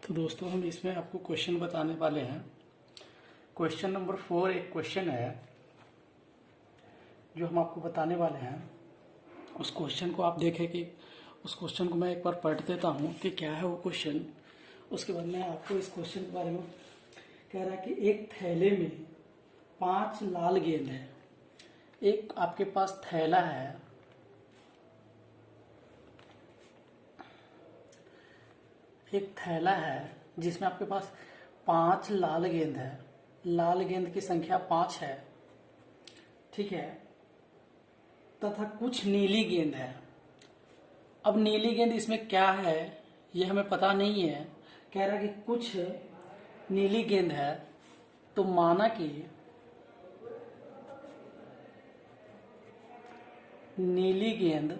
तो दोस्तों हम इसमें आपको क्वेश्चन बताने वाले हैं। क्वेश्चन नंबर 4 एक क्वेश्चन है जो हम आपको बताने वाले हैं। उस क्वेश्चन को आप देखें कि उस क्वेश्चन को मैं एक बार पढ़ देता हूँ कि क्या है वो क्वेश्चन। उसके बाद मैं आपको इस क्वेश्चन के बारे में कह रहा है कि एक थैले में 5 लाल गेंद है। एक आपके पास थैला है, एक थैला है जिसमें आपके पास 5 लाल गेंद है। लाल गेंद की संख्या 5 है, ठीक है, तथा कुछ नीली गेंद है। अब नीली गेंद इसमें क्या है ये हमें पता नहीं है। कह रहा है कि कुछ नीली गेंद है, तो माना कि नीली गेंद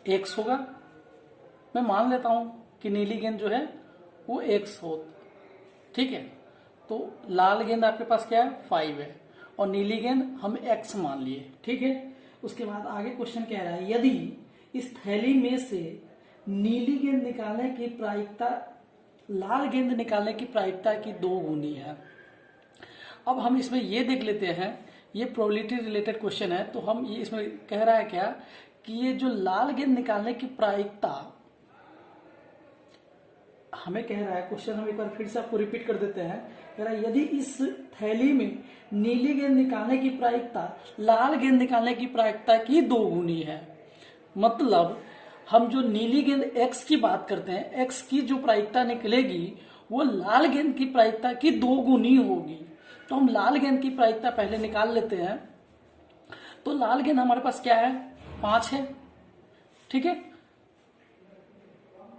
x होगा। मैं मान लेता हूं कि नीली गेंद जो है वो x हो, ठीक है। तो लाल गेंद आपके पास क्या है 5 है और नीली गेंद हम x मान लिए, ठीक है। उसके बाद आगे क्वेश्चन कह रहा है यदि इस थैली में से नीली गेंद निकालने की प्रायिकता लाल गेंद निकालने की प्रायिकता की 2 गुनी है। अब हम इसमें ये देख लेते हैं, ये प्रोबेबिलिटी रिलेटेड क्वेश्चन है। तो हम ये इसमें कह रहा है क्या कि ये जो लाल गेंद निकालने की प्रायिकता हमें कह रहा है, क्वेश्चन हम एक बार फिर से आपको रिपीट कर देते हैं। कह रहा है यदि इस थैली में नीली गेंद निकालने की प्रायिकता लाल गेंद निकालने की प्रायिकता की 2 गुनी है। मतलब हम जो नीली गेंद x की बात करते हैं, x की जो प्रायिकता निकलेगी वो लाल गेंद की प्रायिकता की 2 गुनी होगी। तो हम लाल गेंद की प्रायिकता पहले निकाल लेते हैं। तो लाल गेंद हमारे पास क्या है 5 है, ठीक है।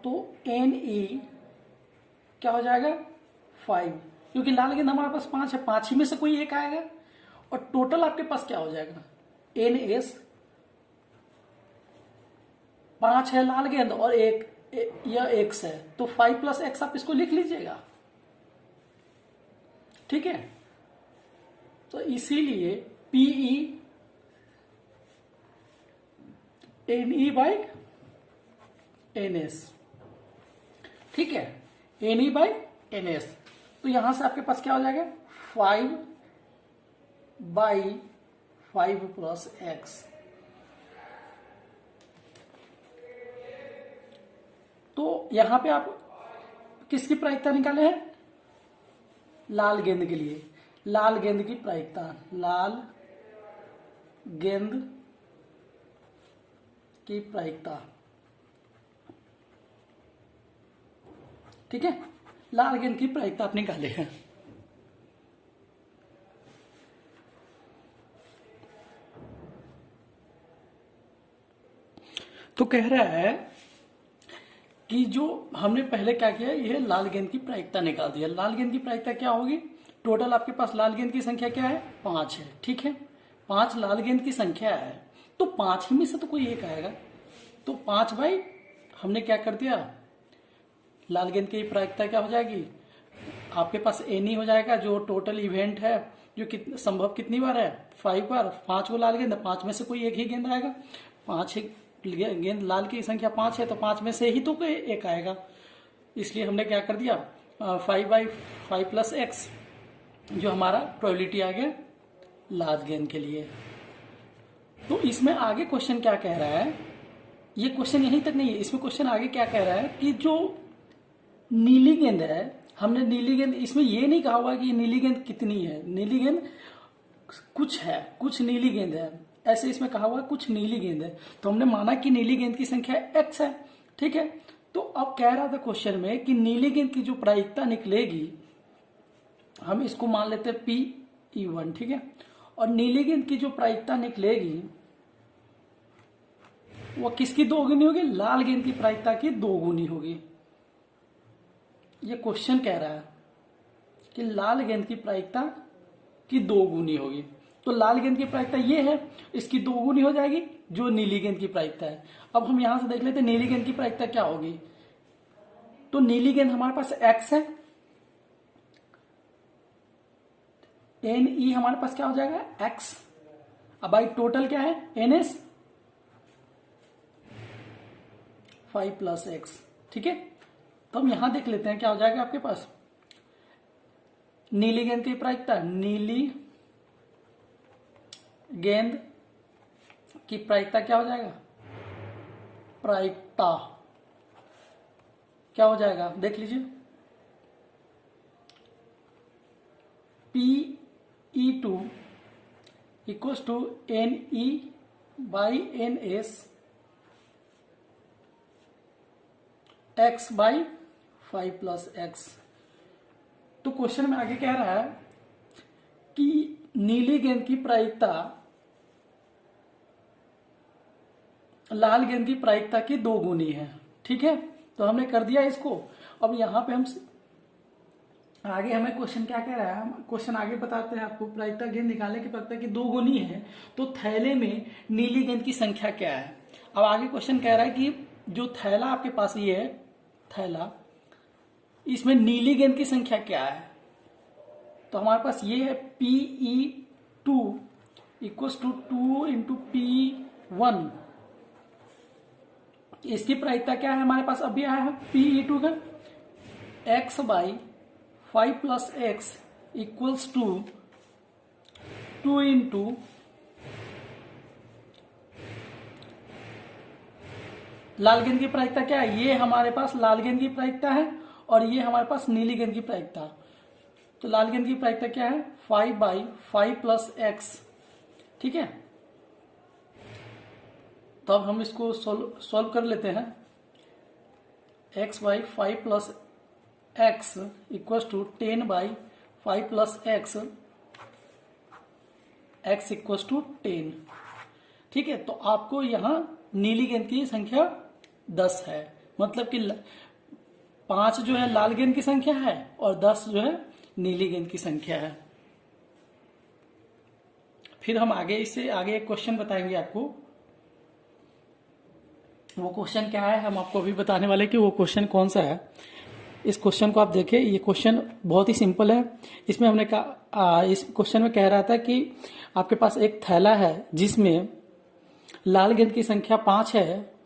तो Ne क्या हो जाएगा 5, क्योंकि लाल गेंद हमारे पास 5 है, 5 ही में से कोई एक आएगा। और टोटल आपके पास क्या हो जाएगा NS 5 है लाल गेंद और यह x है, तो 5 + x आप इसको लिख लीजिएगा, ठीक है। तो इसीलिए PE NE/NS, ठीक है, NE/NS। तो यहां से आपके पास क्या हो जाएगा 5/5 + x। तो यहां पे आप किसकी प्रायिकता निकाले हैं लाल गेंद के लिए। लाल गेंद की प्रायिकता, लाल गेंद की प्रायिकता, ठीक है। लाल गेंद की प्रायिकता आप निकाले हैं। तो कह रहा है कि जो हमने पहले क्या किया, यह लाल गेंद की प्रायिकता निकाल दिया। लाल गेंद की प्रायिकता क्या होगी, टोटल आपके पास लाल गेंद की संख्या क्या है 5 है, ठीक है। 5 लाल गेंद की संख्या है, तो 5 ही में से तो कोई एक आएगा। तो 5 बाई हमने क्या कर दिया, लाल गेंद की प्रायिकता क्या हो जाएगी आपके पास NE हो जाएगा, जो टोटल इवेंट है, जो संभव कितनी बार है 5 बार। 5 को लाल गेंद, 5 में से कोई एक ही गेंद आएगा। 5 गेंद लाल की संख्या 5 है, तो 5 में से ही तो कोई एक आएगा। इसलिए हमने क्या कर दिया 5/5 + x, जो हमारा प्रोबेबिलिटी आ गया लाल गेंद के लिए। तो इसमें आगे क्वेश्चन क्या कह रहा है, ये क्वेश्चन यहीं तक नहीं है, इसमें क्वेश्चन आगे क्या कह रहा है कि जो नीली गेंद है, हमने नीली गेंद, इसमें ये नहीं कहा हुआ कि नीली गेंद कितनी है, नीली गेंद कुछ है, कुछ नीली गेंद है, ऐसे इसमें कहा हुआ कुछ नीली गेंद है। तो हमने माना कि नीली गेंद की संख्या x है, ठीक है। तो अब कह रहा था क्वेश्चन में कि नीली गेंद की जो प्रायिकता निकलेगी, हम इसको मान लेते हैं PE1, ठीक है। और नीली गेंद की जो प्रायिकता निकलेगी वो किसकी 2 गुनी होगी, लाल गेंद की प्रायिकता की 2 गुनी होगी। ये क्वेश्चन कह रहा है कि लाल गेंद की प्रायिकता की 2 गुनी होगी। तो लाल गेंद की प्रायिकता ये है, इसकी 2 गुनी हो जाएगी जो नीली गेंद की प्रायिकता है। अब हम यहां से देख लेते हैं नीली गेंद की प्रायिकता क्या होगी। तो नीली गेंद हमारे पास x है, NE हमारे पास क्या हो जाएगा x। अब भाई टोटल क्या है NS फाइव प्लस एक्स। ठीक है, तो हम यहां देख लेते हैं क्या हो जाएगा आपके पास। नीली गेंद की प्रायिकता, नीली गेंद की प्रायिकता क्या हो जाएगा, प्रायिकता क्या हो जाएगा देख लीजिए, PE2 equals to NE by NS x by 5 plus x. तो क्वेश्चन में आगे कह रहा है कि नीली गेंद की प्रायिकता लाल गेंद की प्रायिकता की 2 गुनी है। ठीक है, तो हमने कर दिया इसको। अब यहां पे हम आगे हमें क्वेश्चन क्या कह रहा है, हम क्वेश्चन आगे बताते हैं आपको। प्रायिकता गेंद निकालने की प्रायिकता की 2 गुनी है, तो थैले में नीली गेंद की संख्या क्या है। अब आगे क्वेश्चन कह रहा है कि जो थैला आपके पास ये है, थैला, इसमें नीली गेंद की संख्या क्या है। तो हमारे पास ये है PE2 equals to 2 into P1। इसकी प्रायिकता क्या है हमारे पास, अभी आया है PE2 का x by 5 plus X equals to 2 into लाल गेंद की प्रायिकता क्या है, ये हमारे पास लाल गेंद की प्रायिकता है और ये हमारे पास नीली गेंद की प्रायिकता। तो लाल गेंद की प्रायिकता क्या है, 5 बाई 5 प्लस एक्स। ठीक है, तो अब हम इसको सॉल्व कर लेते हैं। x by 5 plus x equal to 10 by 5 plus x, x equal to 10। ठीक है, तो आपको यहां नीली गेंद की संख्या 10 है, मतलब कि 5 जो है लाल गेंद की संख्या है और 10 जो है नीली गेंद की संख्या है। फिर हम आगे इससे आगे एक क्वेश्चन बताएंगे आपको। वो क्वेश्चन क्या है हम आपको अभी बताने वाले कि वो क्वेश्चन कौन सा है। इस क्वेश्चन को आप देखें, ये क्वेश्चन बहुत ही सिंपल है। इसमें हमने कहा, इस क्वेश्चन में कह रहा था कि आपके पास एक थैला है जिसमें लाल गेंद की संख्या 5 है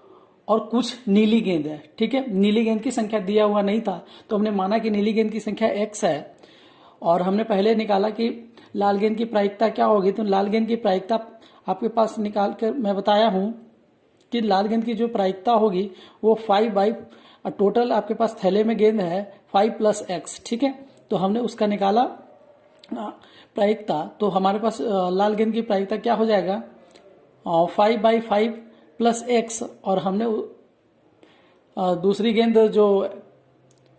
और कुछ नीली गेंद है। ठीक है, नीली गेंद की संख्या दिया हुआ नहीं था, तो हमने माना कि नीली गेंद की संख्या x है और हमने पहले निकाला कि लाल गेंद की प्रायिकता क्या होगी। तो लाल गेंद की प्रायिकता आपके पास निकाल कर मैं बताया हूं कि लाल गेंद की जो प्रायिकता होगी वो 5 बाई, टोटल आपके पास थैले में गेंद है 5 प्लस एक्स। ठीक है, तो हमने उसका निकाला प्रायिकता। तो हमारे पास लाल गेंद की प्रायिकता क्या हो जाएगा, 5 बाई 5 प्लस एक्स, और हमने दूसरी गेंद जो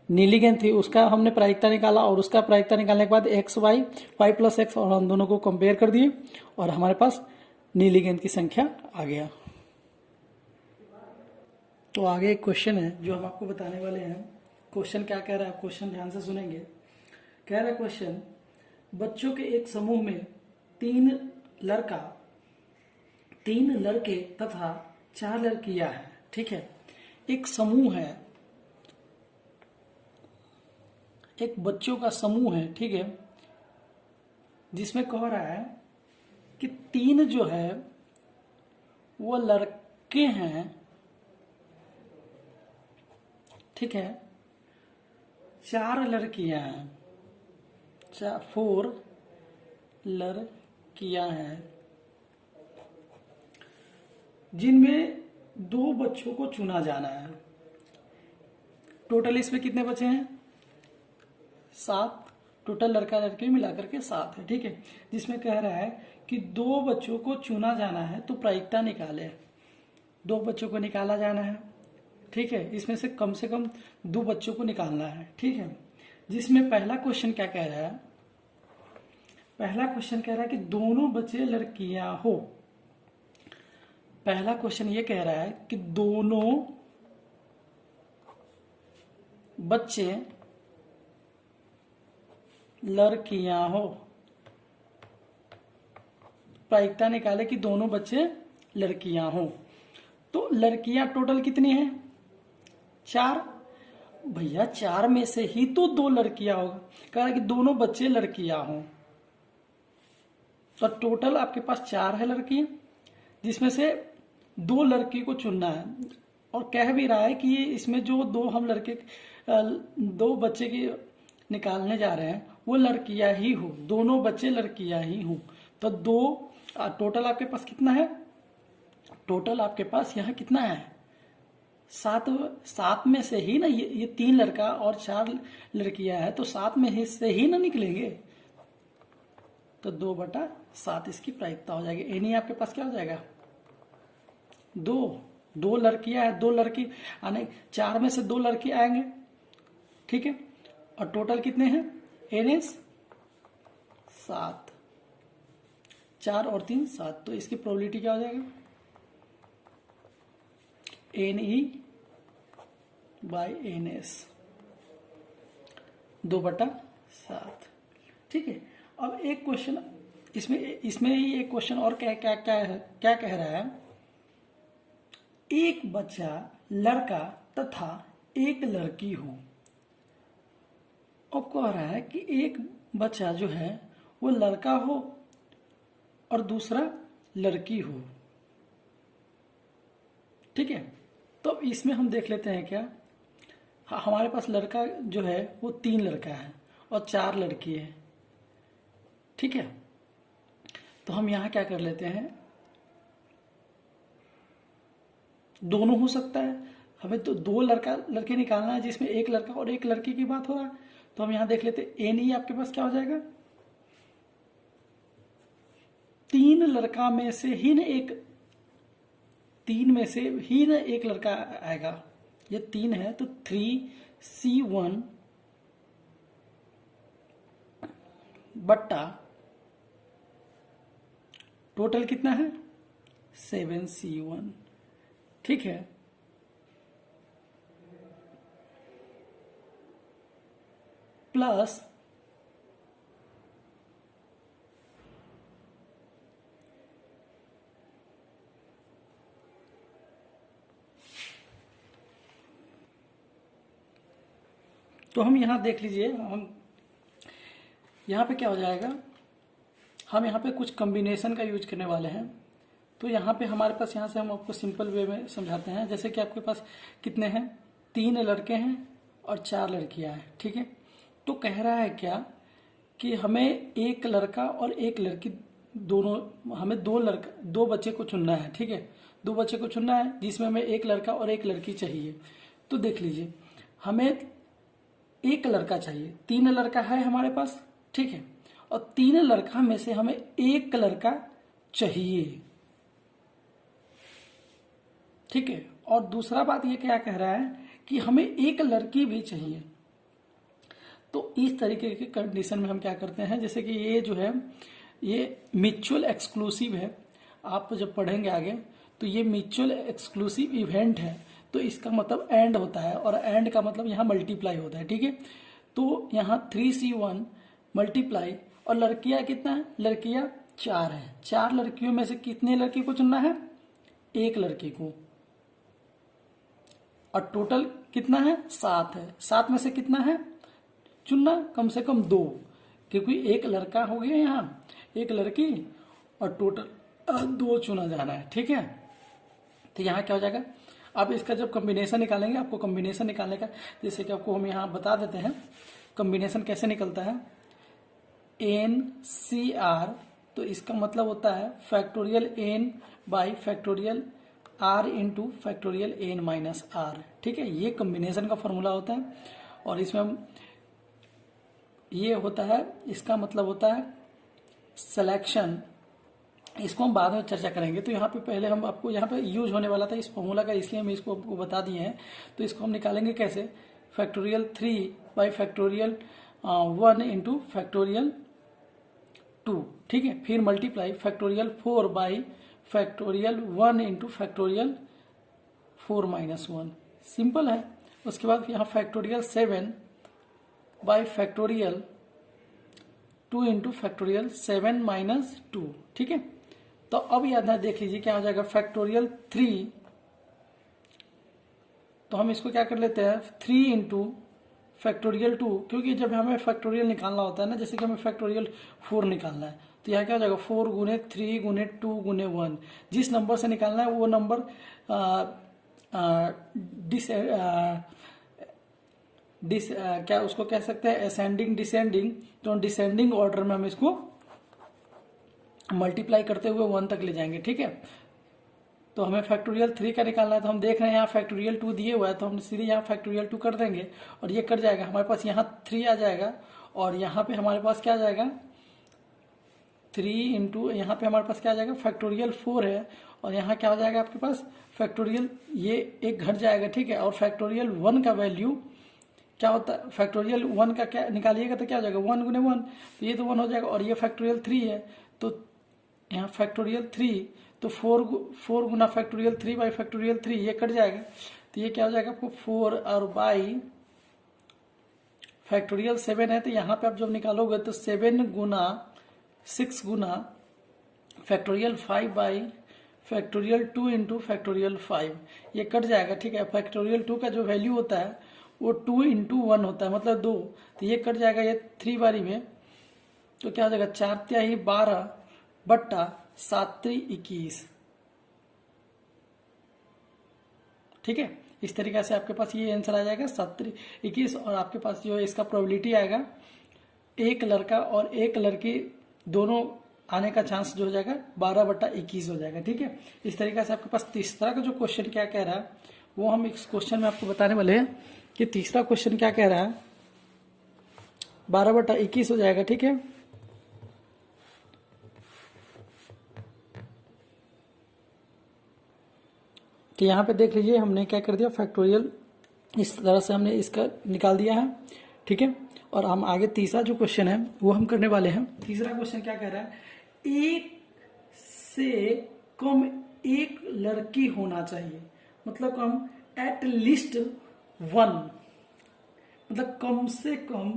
नीली गेंद थी उसका हमने प्रायिकता निकाला और उसका प्रायिकता निकालने के बाद x बाई 5 प्लस एक्स, और हम दोनों को कंपेयर कर दिए और हमारे पास नीली गेंद की संख्या आ गया। तो आगे एक क्वेश्चन है जो हम आपको बताने वाले हैं। क्वेश्चन क्या कह रहा है, क्वेश्चन ध्यान से सुनेंगे। कह रहा है क्वेश्चन, बच्चों के एक समूह में 3 लड़के तथा 4 लड़कियां हैं। ठीक है, एक समूह है, एक बच्चों का समूह है। ठीक है, जिसमें कह रहा है कि 3 जो है वो लड़के हैं। ठीक है, 4 लड़कियां हैं, 4 लड़कियां हैं, जिनमें 2 बच्चों को चुना जाना है। टोटल इसमें कितने बचे हैं, 7। टोटल लड़का लड़की मिलाकर के 7 है। ठीक है, जिसमें कह रहा है कि 2 बच्चों को चुना जाना है, तो प्रायिकता निकाले। 2 बच्चों को निकाला जाना है। ठीक है, इसमें से कम 2 बच्चों को निकालना है। ठीक है, जिसमें पहला क्वेश्चन क्या कह रहा है, पहला क्वेश्चन कह रहा है कि दोनों बच्चे लड़कियां हो। पहला क्वेश्चन ये कह रहा है कि दोनों बच्चे लड़कियां हो। प्रायिकता निकाले कि दोनों बच्चे लड़कियां हो। तो लड़कियां टोटल कितनी हैं, 4। भैया 4 में से ही तो 2 लड़कियां होगा। कह रहा है कि दोनों बच्चे लड़कियां हो, तो टोटल आपके पास 4 है लड़कियां, जिसमें से 2 लड़की को चुनना है। और कह भी रहा है कि ये इसमें जो दो हम लड़के दो बच्चे की निकालने जा रहे हैं वो लड़कियां ही हो, दोनों बच्चे लड़कियां ही हो। तो दो टोटल आपके पास कितना है, टोटल आपके पास यहाँ कितना है, सात। सात में से ही ना ये तीन लड़का और चार लड़कियां है, तो सात में से ही ना निकलेंगे। तो 2/7 इसकी प्रायिकता हो जाएगी। यानी आपके पास क्या हो जाएगा, दो लड़कियां है, दो लड़की आने, चार में से दो लड़की आएंगे, ठीक है। और टोटल कितने हैं, NS 7, 4 और 3 7। तो इसकी प्रोबेबिलिटी क्या हो जाएगा, NE/NS 2/7, ठीक है। अब एक क्वेश्चन इसमें ही एक क्वेश्चन और क्या क्या क्या है, क्या कह रहा है, एक बच्चा लड़का तथा एक लड़की हो। अब कह रहा है कि एक बच्चा जो है वो लड़का हो और दूसरा लड़की हो, ठीक है। तो इसमें हम देख लेते हैं क्या, हमारे पास लड़का जो है वो 3 लड़का है और 4 लड़की है, ठीक है। तो हम यहां क्या कर लेते हैं, दोनों हो सकता है, हमें तो 2 लड़के निकालना है जिसमें एक लड़का और एक लड़की की बात हो रहा है। तो हम यहां देख लेते हैं, NE आपके पास क्या हो जाएगा, 3 लड़का में से ही ना एक, 3 में से ही ना एक लड़का आएगा। ये 3 है तो 3C1 बट्टा टोटल कितना है 7C1, ठीक है। प्लस तो हम यहां देख लीजिए, हम यहां पे क्या हो जाएगा, हम यहाँ पे कुछ कॉम्बिनेशन का यूज करने वाले हैं। तो यहाँ पे हमारे पास, यहाँ से हम आपको सिंपल वे में समझाते हैं। जैसे कि आपके पास कितने हैं, 3 लड़के हैं और 4 लड़कियां हैं, ठीक है। तो कह रहा है क्या कि हमें एक लड़का और एक लड़की दोनों, हमें दो बच्चे को चुनना है, ठीक है। 2 बच्चे को चुनना है जिसमें हमें एक लड़का और एक लड़की चाहिए। तो देख लीजिए, हमें एक लड़का चाहिए, 3 लड़का है हमारे पास, ठीक है। और 3 लड़का में से हमें एक लड़का चाहिए, ठीक है। और दूसरा बात ये क्या कह रहा है कि हमें एक लड़की भी चाहिए। तो इस तरीके के कंडीशन में हम क्या करते हैं, जैसे कि ये जो है ये म्यूचुअल एक्सक्लूसिव है, आप जब पढ़ेंगे आगे तो ये म्यूचुअल एक्सक्लूसिव इवेंट है। तो इसका मतलब एंड होता है, और एंड का मतलब यहाँ मल्टीप्लाई होता है, ठीक है। तो यहाँ 3C1 मल्टीप्लाई, और लड़कियां कितना है, लड़कियां 4 है। 4 लड़कियों में से कितने लड़की को चुनना है, एक लड़की को। और टोटल कितना है, 7 है। 7 में से कितना है चुनना, कम से कम 2, क्योंकि एक लड़का हो गया यहाँ, एक लड़की, और टोटल 2 चुना जाना है, ठीक है। तो यहाँ क्या हो जाएगा, अब इसका जब कॉम्बिनेशन निकालेंगे, आपको कॉम्बिनेशन निकालने का, जैसे कि आपको हम यहाँ बता देते हैं कॉम्बिनेशन कैसे निकलता है। NCR, तो इसका मतलब होता है factorial N by factorial R into factorial N-R, ठीक है। ये कॉम्बिनेशन का फॉर्मूला होता है। और इसमें हम ये होता है, इसका मतलब होता है सिलेक्शन। इसको हम बाद में चर्चा करेंगे। तो यहाँ पे पहले हम आपको, यहाँ पे यूज होने वाला था इस फॉर्मूला का, इसलिए हम इसको आपको बता दिए हैं। तो इसको हम निकालेंगे कैसे, factorial 3 by factorial 1 into factorial 2, ठीक है। फिर multiply factorial 4 by factorial 1 into factorial 4-1, simple है। उसके बाद यहाँ factorial 7 by factorial 2 into factorial 7-2, ठीक है। तो अब याद है, देख लीजिए क्या हो जाएगा, फैक्टोरियल 3, तो हम इसको क्या कर लेते हैं 3 इंटू फैक्टोरियल 2, क्योंकि जब हमें फैक्टोरियल निकालना होता है ना, जैसे कि हमें फैक्टोरियल 4 निकालना है, तो यहाँ क्या हो जाएगा 4 गुने 3 गुने 2 गुने 1, जिस नंबर से निकालना है वो नंबर डिस डिस क्या उसको कह सकते हैं, असेंडिंग डिसेंडिंग। तो डिसेंडिंग ऑर्डर में हम इसको मल्टीप्लाई करते हुए 1 तक ले जाएंगे, ठीक है। तो हमें फैक्टोरियल 3 का निकालना है, तो हम देख रहे हैं यहाँ फैक्टोरियल 2 दिए हुआ है, तो हम सीधे यहाँ फैक्टोरियल 2 कर देंगे और ये कट जाएगा, हमारे पास यहाँ 3 आ जाएगा और यहाँ पे हमारे पास क्या आ जाएगा 3 इंटू, यहाँ पे हमारे पास क्या आ जाएगा फैक्टोरियल 4 है और यहाँ क्या हो जाएगा आपके पास फैक्टोरियल, ये एक घट जाएगा, ठीक है। और फैक्टोरियल 1 का वैल्यू क्या होता है, फैक्टोरियल 1 का क्या निकालिएगा तो क्या हो जाएगा 1 गुने 1, तो ये तो 1 हो जाएगा। और ये फैक्टोरियल 3 है तो यहाँ फैक्टोरियल 3, तो 4 गुना फैक्टोरियल 3 बाई फैक्टोरियल 3, ये कट जाएगा, तो ये क्या हो जाएगा आपको 4 और बाई फैक्टोरियल 7 है, तो यहाँ पे आप जब निकालोगे तो 7 गुना 6 गुना factorial 5 by factorial 2 into factorial 5, ये कट जाएगा, ठीक है। फैक्टोरियल 2 का जो वैल्यू होता है वो 2 इंटू 1 होता है, मतलब 2, तो ये कट जाएगा ये 3 बारी में, तो क्या हो जाएगा 4 तिहाई 12 बट्टा 7 त्रिक 21, ठीक है। इस तरीके से आपके पास ये आंसर आ जाएगा 7 त्रिक 21। और आपके पास जो है इसका प्रोबेबिलिटी आएगा एक लड़का और एक लड़की दोनों आने का चांस जो हो जाएगा 12/21 हो जाएगा, ठीक है। इस तरीके से आपके पास तीसरा का जो क्वेश्चन क्या कह रहा है वो हम इस क्वेश्चन में आपको बताने वाले हैं कि तीसरा क्वेश्चन क्या कह रहा है, 12/21 हो जाएगा, ठीक है। तो यहाँ पे देख लीजिए हमने क्या कर दिया फैक्टोरियल इस तरह से हमने इसका निकाल दिया है, ठीक है। और हम आगे तीसरा जो क्वेश्चन है वो हम करने वाले हैं। तीसरा क्वेश्चन क्या कह रहा है, एक से कम एक लड़की होना चाहिए, मतलब कम एट लीस्ट 1, मतलब कम से कम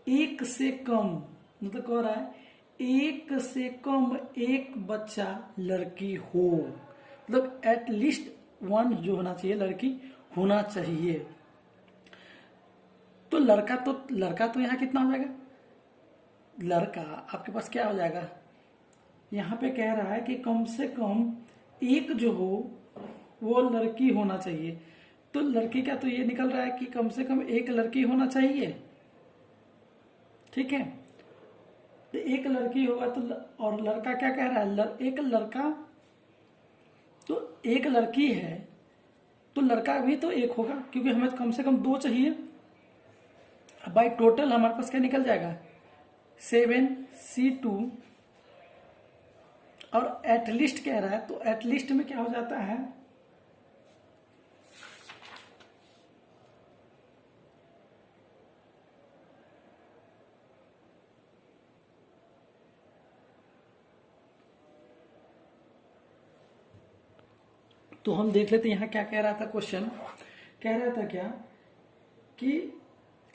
एक से कम, मतलब कह रहा है एक से कम एक बच्चा लड़की हो, मतलब एट लीस्ट 1 जो होना चाहिए लड़की होना चाहिए। तो लड़का तो यहाँ कितना हो जाएगा, लड़का आपके पास क्या हो जाएगा, यहाँ पे कह रहा है कि कम से कम एक जो हो वो लड़की होना चाहिए। तो लड़की का तो ये निकल रहा है कि कम से कम एक लड़की होना चाहिए, ठीक है। तो एक लड़की होगा तो और लड़का क्या कह रहा है, एक लड़का, तो एक लड़की है तो लड़का भी तो एक होगा, क्योंकि हमें कम से कम 2 चाहिए। बाई टोटल हमारे पास क्या निकल जाएगा 7C2, और एटलीस्ट कह रहा है तो एटलीस्ट में क्या हो जाता है, तो हम देख लेते यहाँ क्या कह रहा था क्वेश्चन, कह रहा था क्या कि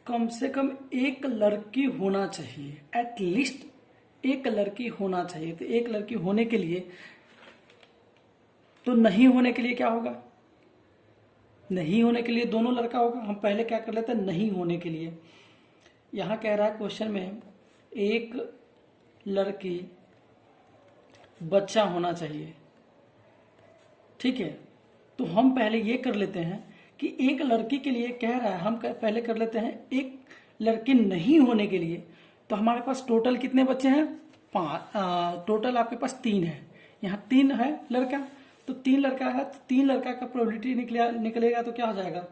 कम से कम एक लड़की होना चाहिए, एटलीस्ट एक लड़की होना चाहिए। तो एक लड़की होने के लिए, तो नहीं होने के लिए क्या होगा, नहीं होने के लिए दोनों लड़का होगा। हम पहले क्या कर लेते हैं, नहीं होने के लिए यहां कह रहा है क्वेश्चन में एक लड़की बच्चा होना चाहिए, ठीक है। तो हम पहले ये कर लेते हैं कि एक लड़की के लिए कह रहा है, हम पहले कर लेते हैं एक लड़की नहीं होने के लिए। तो हमारे पास टोटल कितने बच्चे हैं, 5, टोटल आपके पास 3 है, यहाँ 3 है लड़का, तो 3 लड़का है, तो 3 लड़का का प्रोबेबिलिटी निकलेगा तो क्या हो जाएगा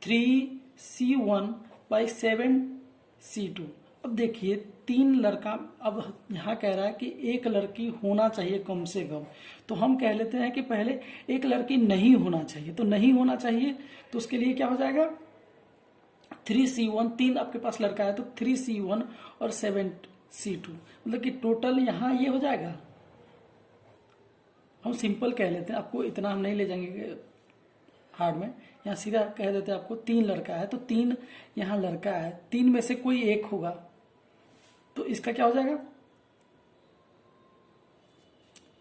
3C1 बाई 7C2। अब देखिए 3 लड़का, अब यहाँ कह रहा है कि एक लड़की होना चाहिए कम से कम, तो हम कह लेते हैं कि पहले एक लड़की नहीं होना चाहिए। तो नहीं होना चाहिए तो उसके लिए क्या हो जाएगा 3C1, 3 आपके पास लड़का है तो 3C1 और 7C2, मतलब कि टोटल यहाँ ये हो जाएगा। हम सिंपल कह लेते हैं, आपको इतना हम नहीं ले जाएंगे हार्ड में, यहाँ सीधा कह देते हैं आपको 3 लड़का है तो 3 यहाँ लड़का है, 3 में से कोई एक होगा, तो इसका क्या हो जाएगा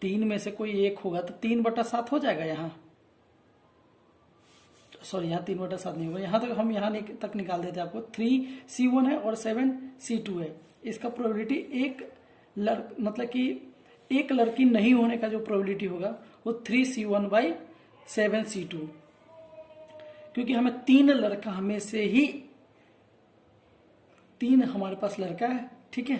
3 में से कोई एक होगा तो 3/7 हो जाएगा। यहाँ सॉरी यहाँ 3/7 नहीं होगा, यहाँ तक हम यहाँ तक निकाल देते हैं आपको 3C1 है और 7C2 है। इसका प्रोबेबिलिटी मतलब कि एक लड़की नहीं होने का जो प्रोबेबिलिटी होगा वो 3C1 बाई 7C2, क्योंकि हमें 3 लड़का में से ही 3 हमारे पास लड़का है, ठीक है,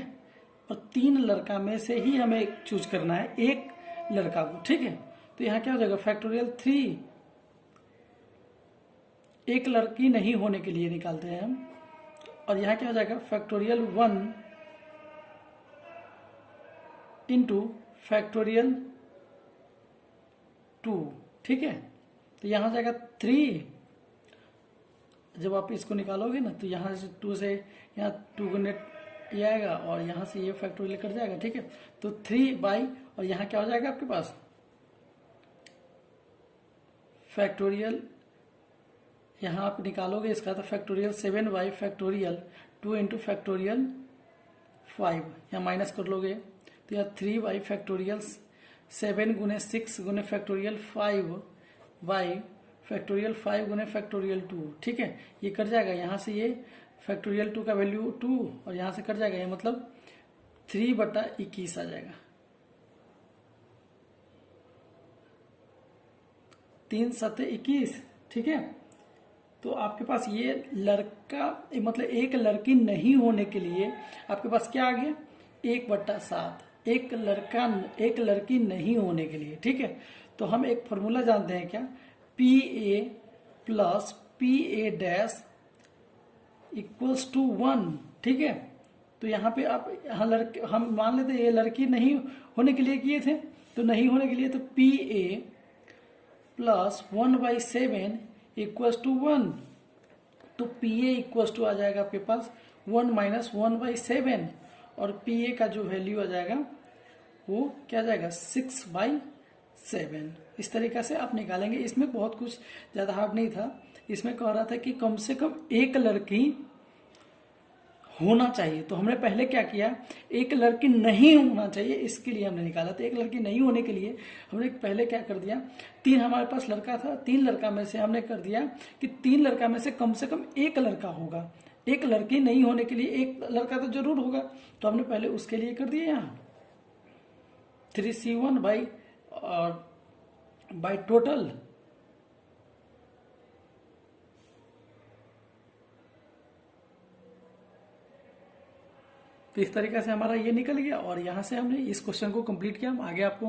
और 3 लड़का में से ही हमें चूज करना है एक लड़का को, ठीक है। तो यहाँ क्या हो जाएगा, फैक्टोरियल 3 एक लड़की नहीं होने के लिए निकालते हैं हम, और यहाँ क्या हो जाएगा, फैक्टोरियल 1 इंटू फैक्टोरियल 2, ठीक है। तो यहाँ हो जाएगा 3, जब आप इसको निकालोगे ना तो यहाँ से 2 से यहाँ 2 गुने ये आएगा और यहाँ से ये फैक्टोरियल कट जाएगा, ठीक है। तो 3 बाई और यहाँ क्या हो जाएगा आपके पास फैक्टोरियल, यहाँ आप निकालोगे इसका तो factorial 7 by factorial 2 into factorial 5, यहाँ माइनस कर लोगे तो यहाँ 3 बाई फैक्टोरियल 7 गुने 6 गुने फैक्टोरियल 5 बाई फैक्टोरियल 5 गुने फैक्टोरियल 2, ठीक है। ये कट जाएगा, यहाँ से ये फैक्टोरियल 2 का वैल्यू 2 और यहाँ से कट जाएगा, ये मतलब 3/21 आ जाएगा। 3 7 21, ठीक है। तो आपके पास ये लड़का मतलब एक लड़की नहीं होने के लिए आपके पास क्या आ गया, 1/7 एक लड़की नहीं होने के लिए, ठीक है। तो हम एक फॉर्मूला जानते हैं क्या, PA plus PA dash equals to 1, ठीक है। तो यहाँ पे आप हम मान लेते हैं ये लड़की नहीं होने के लिए किए थे, तो नहीं होने के लिए तो PA प्लस 1/7 इक्वल्स टू 1, तो PA इक्वल्स टू आ जाएगा आपके पास 1 माइनस 1/7 और PA का जो वैल्यू आ जाएगा वो क्या जाएगा 6/7। इस तरीका से आप निकालेंगे। इसमें बहुत कुछ ज़्यादा हार्ड नहीं था, इसमें कह रहा था कि कम से कम एक लड़की होना चाहिए। तो हमने पहले क्या किया, एक लड़की नहीं होना चाहिए इसके लिए हमने निकाला। तो एक लड़की नहीं होने के लिए हमने पहले क्या कर दिया, 3 हमारे पास लड़का था, 3 लड़का में से हमने कर दिया कि 3 लड़का में से कम एक लड़का होगा। एक लड़की नहीं होने के लिए एक लड़का तो जरूर होगा, तो हमने पहले उसके लिए कर दिया यहाँ 3C1 बाई टोटल तो इस तरीके से हमारा ये निकल गया और यहाँ से हमने इस क्वेश्चन को कंप्लीट किया। हम आगे आपको